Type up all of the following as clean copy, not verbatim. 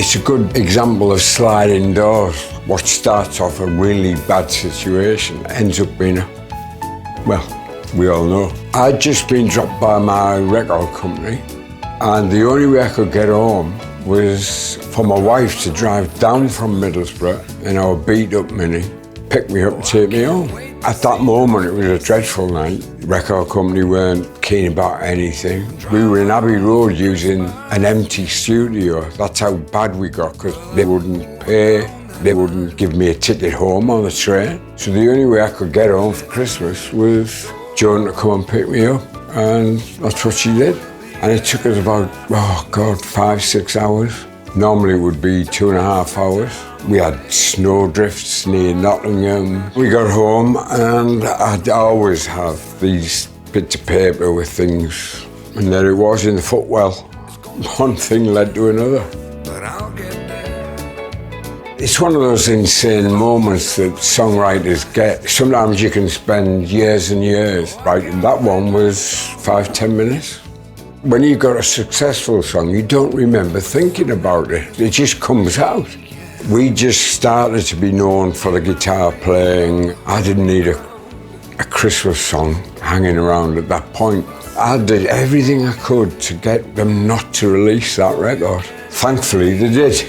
It's a good example of sliding doors. What starts off a really bad situation ends up being well, we all know. I'd just been dropped by my record company, and the only way I could get home was for my wife to drive down from Middlesbrough in our beat-up Mini, pick me up and take me home. At that moment, it was a dreadful night. The record company weren't keen about anything. We were in Abbey Road using an empty studio. That's how bad we got, because they wouldn't pay. They wouldn't give me a ticket home on the train. So the only way I could get home for Christmas was Joan to come and pick me up, and that's what she did. And it took us about, 5-6 hours. Normally it would be 2.5 hours. We had snowdrifts near Nottingham. We got home and I'd always have these bits of paper with things. And there it was in the footwell. One thing led to another. It's one of those insane moments that songwriters get. Sometimes you can spend years and years writing. That one was 5-10 minutes. When you've got a successful song, you don't remember thinking about it. It just comes out. We just started to be known for the guitar playing. I didn't need a Christmas song hanging around at that point. I did everything I could to get them not to release that record. Thankfully, they did.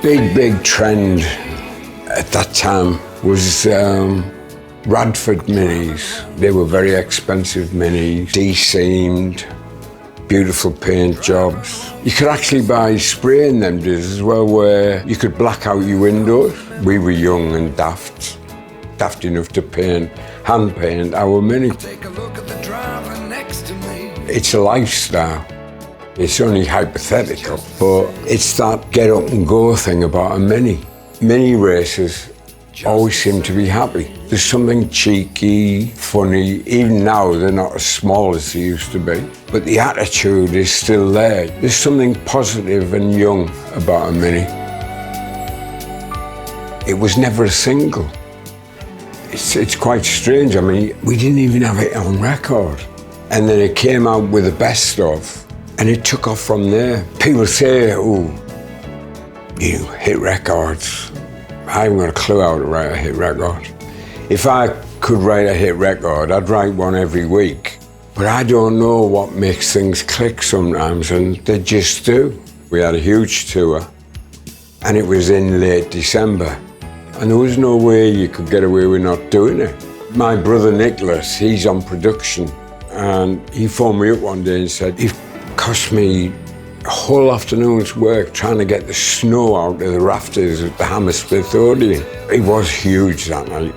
Big trend at that time was Radford Minis. They were very expensive minis, de-seamed, beautiful paint jobs. You could actually buy spray in them days as well, where you could black out your windows. We were young and daft enough to hand paint our Mini. It's a lifestyle. It's only hypothetical, but it's that get up and go thing about a Mini. Mini racers always seem to be happy. There's something cheeky, funny. Even now, they're not as small as they used to be, but the attitude is still there. There's something positive and young about a Mini. It was never a single. It's quite strange. I mean, we didn't even have it on record. And then it came out with the best of, and it took off from there. People say, hit records. I haven't got a clue how to write a hit record. If I could write a hit record, I'd write one every week. But I don't know what makes things click sometimes, and they just do. We had a huge tour, and it was in late December, and there was no way you could get away with not doing it. My brother Nicholas, he's on production, and he phoned me up one day and said, "It cost me a whole afternoon's work trying to get the snow out of the rafters at the Hammersmith Odeon." It was huge that night.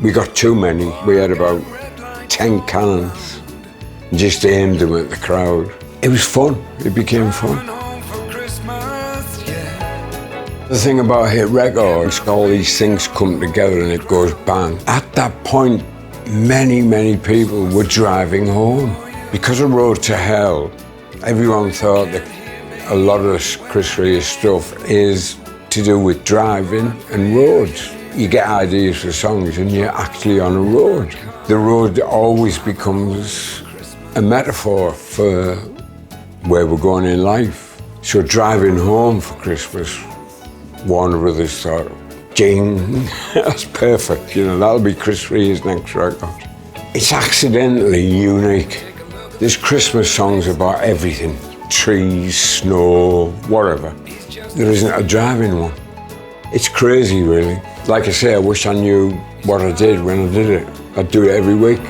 We got too many. We had about 10 cannons, just aimed them at the crowd. It was fun. It became fun. The thing about a hit records, all these things come together and it goes bang. At that point, many people were driving home. Because of Road to Hell, everyone thought that a lot of Chris Rea stuff is to do with driving and roads. You get ideas for songs and you're actually on a road. The road always becomes a metaphor for where we're going in life. So driving home for Christmas, Warner Brothers thought, jing, that's perfect. That'll be Chris Rea's next record. It's accidentally unique. There's Christmas songs about everything. Trees, snow, whatever. There isn't a driving one. It's crazy, really. Like I say, I wish I knew what I did when I did it. I'd do it every week.